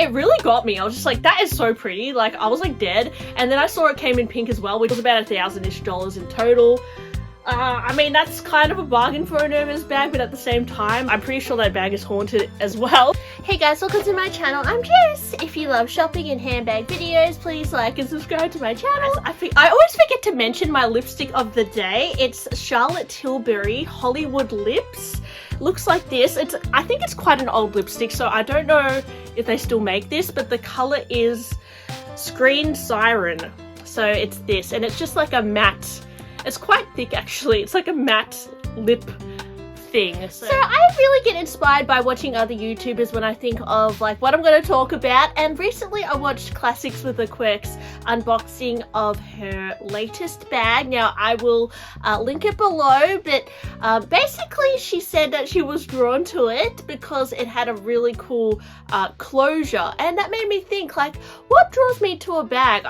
it really got me. I was just like, that is so pretty. Like, I was like dead. And then I saw it came in pink as well, which was about $1,000-ish in total. I mean, that's kind of a bargain for an Hermes bag, but at the same time, I'm pretty sure that bag is haunted as well. Hey guys, welcome to my channel. I'm Jess. If you love shopping and handbag videos, please like and subscribe to my channel. I always forget to mention my lipstick of the day. It's Charlotte Tilbury Hollywood Lips. Looks like this. I think it's quite an old lipstick, so I don't know if they still make this, but the color is Screen Siren. So it's this, and it's just like a matte. It's quite thick actually. It's like a matte lip thing. So I really get inspired by watching other YouTubers when I think of like what I'm going to talk about, and recently I watched Classics with the Quirks unboxing of her latest bag. Now I will link it below, but basically she said that she was drawn to it because it had a really cool closure, and that made me think like, what draws me to a bag?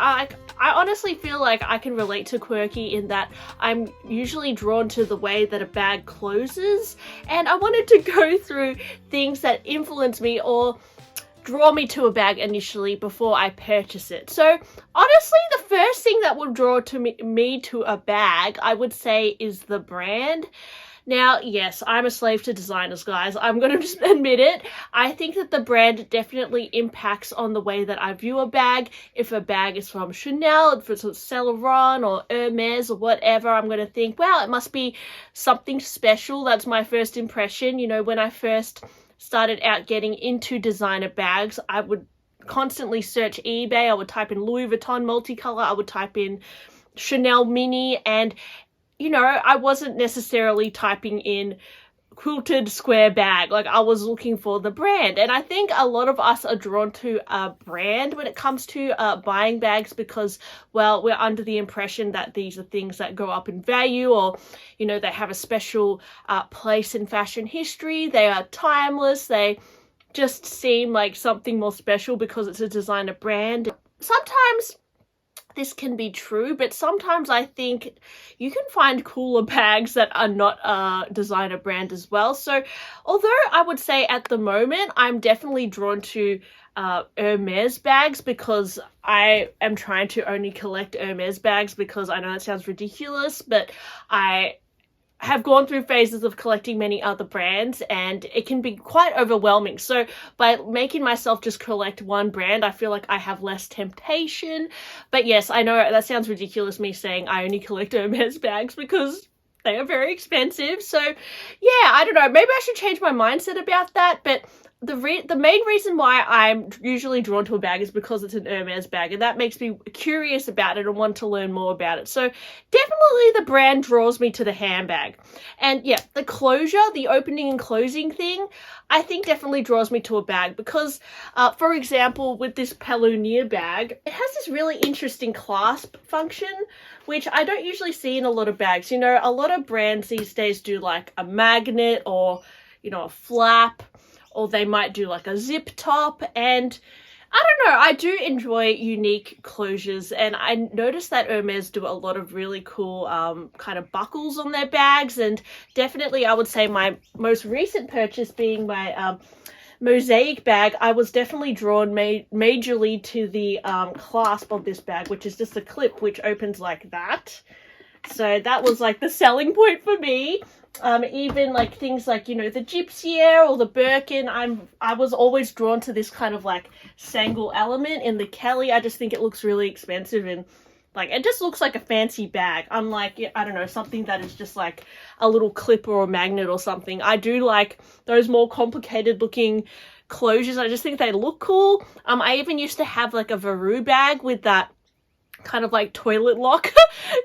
I honestly feel like I can relate to Quirky in that I'm usually drawn to the way that a bag closes, and I wanted to go through things that influence me or draw me to a bag initially before I purchase it. So honestly, the first thing that will draw to me to a bag, I would say, is the brand. Now, yes, I'm a slave to designers, guys. I'm going to just admit it. I think that the brand definitely impacts on the way that I view a bag. If a bag is from Chanel, if it's Saint Laurent or Hermes or whatever, I'm going to think, wow, it must be something special. That's my first impression. You know, when I first started out getting into designer bags, I would constantly search eBay. I would type in Louis Vuitton multicolor. I would type in Chanel mini, and you know, I wasn't necessarily typing in quilted square bag. Like, I was looking for the brand. And I think a lot of us are drawn to a brand when it comes to buying bags because, well, we're under the impression that these are things that go up in value, or, you know, they have a special place in fashion history. They are timeless. They just seem like something more special because it's a designer brand. Sometimes this can be true, but sometimes I think you can find cooler bags that are not a designer brand as well. So although I would say at the moment I'm definitely drawn to Hermes bags because I am trying to only collect Hermes bags, because I know that sounds ridiculous, but I have gone through phases of collecting many other brands and it can be quite overwhelming. So by making myself just collect one brand, I feel like I have less temptation. But yes, I know that sounds ridiculous, me saying I only collect Hermes bags, because they are very expensive. So yeah, I don't know, maybe I should change my mindset about that. But the main reason why I'm usually drawn to a bag is because it's an Hermes bag, and that makes me curious about it and want to learn more about it. So definitely the brand draws me to the handbag. And yeah, the closure, the opening and closing thing, I think definitely draws me to a bag because, for example, with this Palunia bag, it has this really interesting clasp function, which I don't usually see in a lot of bags. You know, a lot of brands these days do like a magnet or, you know, a flap, or they might do like a zip top, and I don't know, I do enjoy unique closures, and I noticed that Hermes do a lot of really cool kind of buckles on their bags, and definitely I would say my most recent purchase being my Mosaic bag, I was definitely drawn majorly to the clasp of this bag, which is just a clip which opens like that. So that was like the selling point for me. Even like things like, you know, the Gypsier or the Birkin, I was always drawn to this kind of like sangle element in the Kelly. I just think it looks really expensive, and like it just looks like a fancy bag, unlike, I don't know, something that is just like a little clip or a magnet or something. I do like those more complicated looking closures. I just think they look cool. I even used to have like a Veru bag with that kind of like toilet lock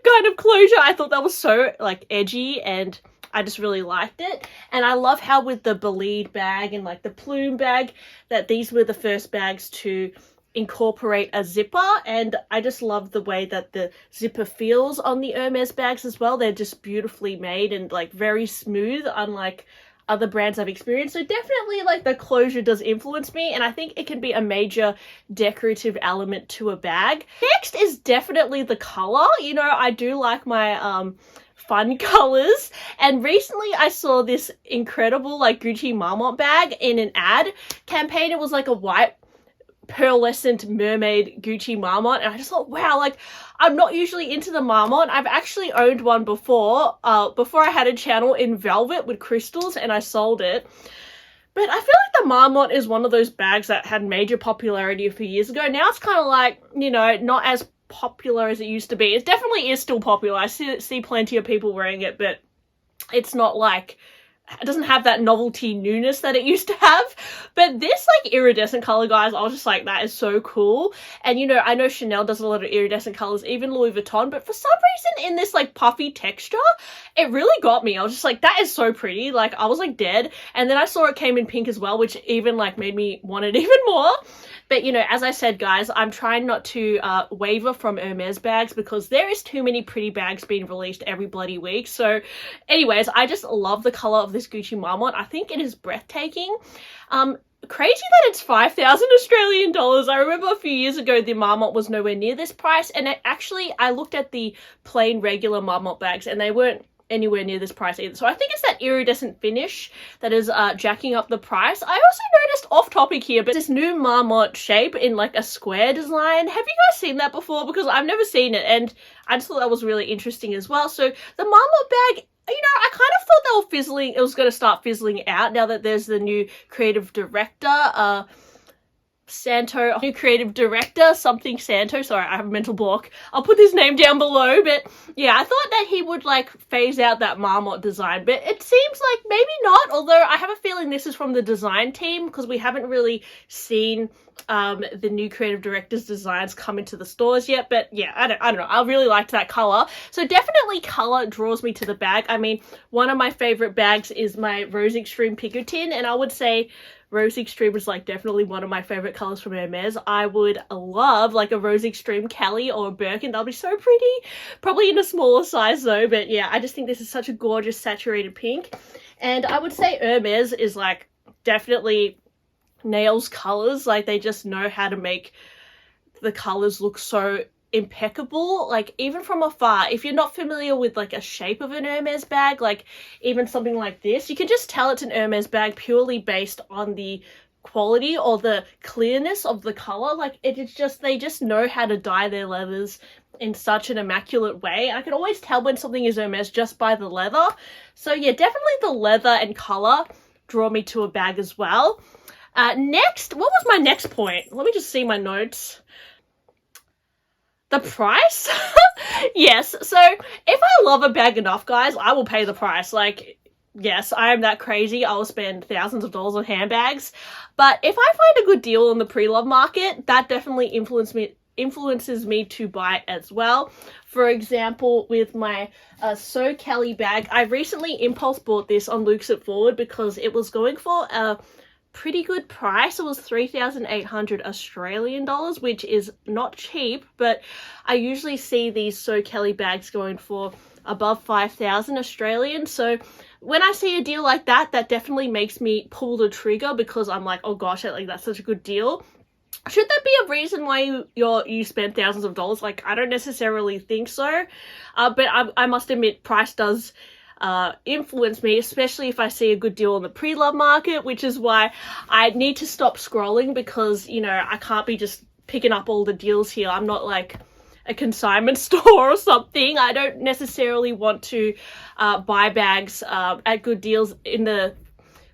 kind of closure. I thought that was so like edgy, and I just really liked it. And I love how with the Bolide bag and like the Plume bag, that these were the first bags to incorporate a zipper, and I just love the way that the zipper feels on the Hermes bags as well. They're just beautifully made and like very smooth, unlike other brands I've experienced. So definitely like the closure does influence me, and I think it can be a major decorative element to a bag. Next is definitely the color. You know, I do like my fun colors, and recently I saw this incredible like Gucci Marmont bag in an ad campaign. It was like a white pearlescent mermaid Gucci marmot, and I just thought, wow, like, I'm not usually into the marmot. I've actually owned one before I had a channel in velvet with crystals, and I sold it. But I feel like the marmot is one of those bags that had major popularity a few years ago. Now it's kind of like, you know, not as popular as it used to be. It definitely is still popular. I see plenty of people wearing it, but it's not like, it doesn't have that novelty newness that it used to have. But this like iridescent color, guys, I was just like, that is so cool. And you know, I know Chanel does a lot of iridescent colors, even Louis Vuitton, but for some reason in this like puffy texture, it really got me. I was just like, that is so pretty. Like, I was like dead. And then I saw it came in pink as well, which even like made me want it even more. But, you know, as I said, guys, I'm trying not to waver from Hermes bags because there is too many pretty bags being released every bloody week. So, anyways, I just love the color of this Gucci marmot. I think it is breathtaking. Crazy that it's 5,000 Australian dollars. I remember a few years ago the marmot was nowhere near this price, and I looked at the plain regular marmot bags and they weren't anywhere near this price either. So I think it's that iridescent finish that is jacking up the price. I also noticed, off topic here, but this new marmot shape in like a square design. Have you guys seen that before? Because I've never seen it, and I just thought that was really interesting as well. So the marmot bag, you know, I kind of thought they were fizzling. It was going to start fizzling out now that there's the new creative director, Santo, new creative director, something Santo. Sorry, I have a mental block. I'll put his name down below. But yeah, I thought that he would like phase out that marmot design, but it seems like maybe not. Although I have a feeling this is from the design team because we haven't really seen the new creative director's designs come into the stores yet. But yeah, I don't know. I really liked that color. So definitely color draws me to the bag. I mean, one of my favorite bags is my Rose Extreme Pinkerton, and I would say Rose Extreme is like definitely one of my favorite colors from Hermes. I would love like a Rose Extreme Kelly or a Birkin. That'll be so pretty. Probably in a smaller size though, but yeah, I just think this is such a gorgeous saturated pink. And I would say Hermes is like definitely nails colors. Like, they just know how to make the colors look so impeccable. Like, even from afar, if you're not familiar with like a shape of an Hermes bag, like even something like this, you can just tell it's an Hermes bag purely based on the quality or the clearness of the color. Like, it's just, they just know how to dye their leathers in such an immaculate way. I can always tell when something is Hermes just by the leather. So yeah, definitely the leather and color draw me to a bag as well. Next, what was my next point? Let me just see my notes. The price? Yes, so if I love a bag enough, guys, I will pay the price. Like, yes, I am that crazy. I will spend thousands of dollars on handbags. But if I find a good deal on the pre-love market, that definitely influences me to buy it as well. For example, with my So Kelly bag, I recently impulse bought this on Luke's It Forward because it was going for a pretty good price. It was 3,800 Australian dollars, which is not cheap, but I usually see these So Kelly bags going for above 5,000 Australian. So when I see a deal like that, that definitely makes me pull the trigger because I'm like, oh gosh, like that's such a good deal. Should that be a reason why you spend thousands of dollars? Like, I don't necessarily think so, but I must admit, price does influence me, especially if I see a good deal on the pre-love market, which is why I need to stop scrolling because, you know, I can't be just picking up all the deals here. I'm not like a consignment store or something. I don't necessarily want to buy bags at good deals in the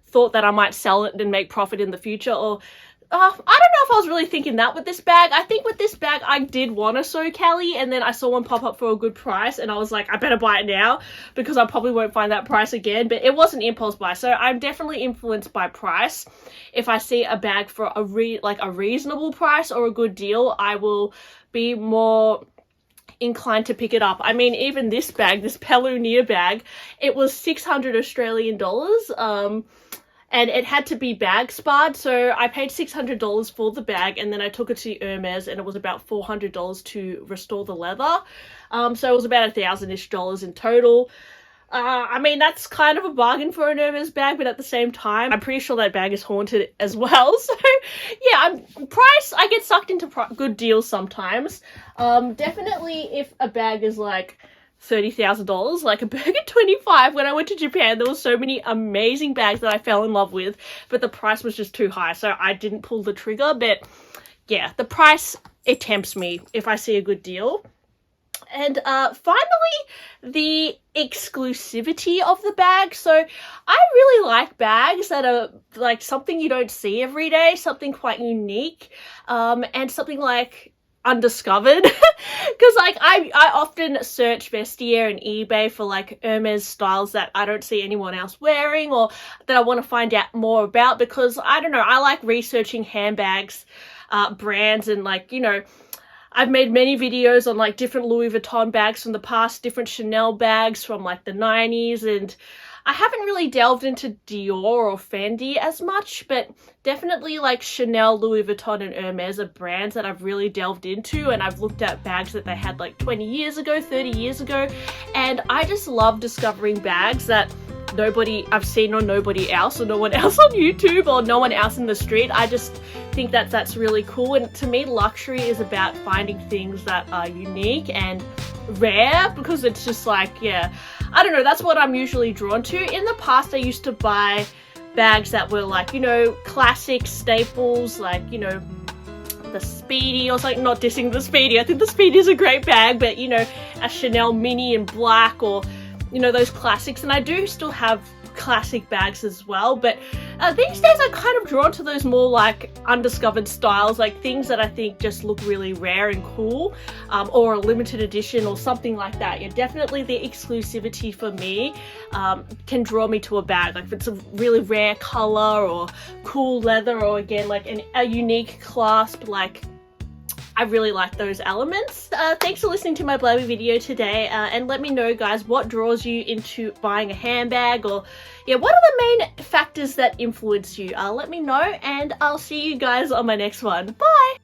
thought that I might sell it and make profit in the future. Or I don't know if I was really thinking that with this bag. I think with this bag, I did want a So Kelly, and then I saw one pop up for a good price, and I was like, I better buy it now, because I probably won't find that price again. But it was an impulse buy, so I'm definitely influenced by price. If I see a bag for a reasonable price or a good deal, I will be more inclined to pick it up. I mean, even this bag, this Pelunia bag, it was 600 Australian dollars. And it had to be bag sparred, so I paid $600 for the bag, and then I took it to Hermes, and it was about $400 to restore the leather. So it was about $1,000-ish in total. I mean, that's kind of a bargain for an Hermes bag, but at the same time, I'm pretty sure that bag is haunted as well. So yeah, price, I get sucked into good deals sometimes. Definitely if a bag is like $30,000, like a Bergen 25. When I went to Japan, there were so many amazing bags that I fell in love with, but the price was just too high, so I didn't pull the trigger. But yeah, the price, it tempts me if I see a good deal. And finally, the exclusivity of the bag. So I really like bags that are like something you don't see every day, something quite unique, and something like undiscovered. Because like I often search Vestiaire and eBay for like Hermes styles that I don't see anyone else wearing, or that I want to find out more about, because I don't know, I like researching handbags, brands, and like, you know, I've made many videos on like different Louis Vuitton bags from the past, different Chanel bags from like the 90s, and I haven't really delved into Dior or Fendi as much, but definitely like Chanel, Louis Vuitton, and Hermes are brands that I've really delved into, and I've looked at bags that they had like 20 years ago, 30 years ago, and I just love discovering bags that I've seen on nobody else, or no one else on YouTube, or no one else in the street. I just think that that's really cool, and to me luxury is about finding things that are unique and rare, because it's just like, yeah, I don't know, that's what I'm usually drawn to. In the past I used to buy bags that were like, you know, classic staples, like, you know, the Speedy or something. Not dissing the Speedy, I think the Speedy is a great bag, but you know, a Chanel mini in black, or you know, those classics. And I do still have classic bags as well, but these days I'm kind of drawn to those more like undiscovered styles, like things that I think just look really rare and cool, or a limited edition or something like that. Yeah, definitely the exclusivity for me can draw me to a bag. Like if it's a really rare color or cool leather, or again like a unique clasp, like I really like those elements. Thanks for listening to my blabby video today, and let me know, guys, what draws you into buying a handbag, or yeah, what are the main factors that influence you? Let me know, and I'll see you guys on my next one. Bye!